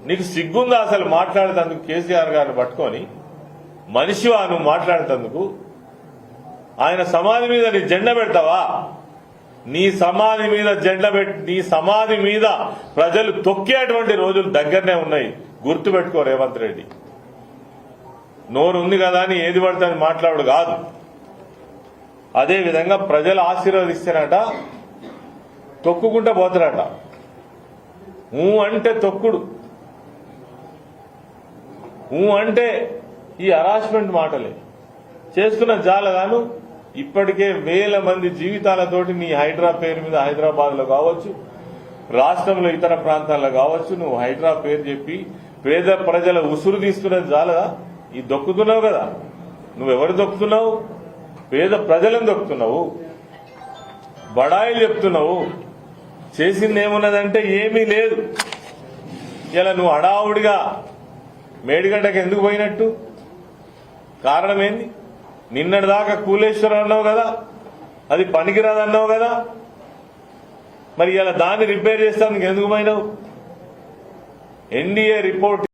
నీకు సిగ్గుందా అసలు మాట్లాడేందుకు? కేసీఆర్ గారిని పట్టుకొని మనిషివా నువ్వు మాట్లాడేందుకు? ఆయన సమాధి మీద నీ జెండా పెడతావా? నీ సమాధి మీద జెండా నీ సమాధి మీద ప్రజలు తొక్కేటువంటి రోజులు దగ్గరనే ఉన్నాయి. గుర్తుపెట్టుకో రేవంత్ రెడ్డి. నోరు ఉంది కదా అని ఏది పడితే మాట్లాడు కాదు. అదే విధంగా ప్రజలు ఆశీర్వదిస్తేనట తొక్కుకుంటా పోతారట. అంటే తొక్కుడు, అంటే ఈ హరాస్మెంట్ మాటలే చేసుకున్న జాలగాను. ఇప్పటికే వేల మంది జీవితాలతోటి నీ హైడ్రా పేరు మీద హైదరాబాద్ లో కావచ్చు, రాష్ట్రంలో ఇతర ప్రాంతాల్లో కావచ్చు, నువ్వు హైడ్రా పేరు చెప్పి పేద ప్రజల ఉసురు తీసుకునేది జాలదా? ఈ దొక్కుతున్నావు కదా. నువ్వెవరు దొక్కుతున్నావు? పేద ప్రజలను దొక్కుతున్నావు, బడాయిలు చెప్తున్నావు. చేసింది ఏమున్నదంటే ఏమీ లేదు. ఇలా నువ్వు హడావుడిగా మేడిగడ్డకి ఎందుకు పోయినట్టు? కారణం ఏంది? నిన్నటిదాకా కూలేశ్వరం అన్నావు కదా, అది పనికిరాదన్నావు కదా. మరి ఇలా దాన్ని రిపేర్ చేస్తానికి ఎందుకు పోయినావు? NDA report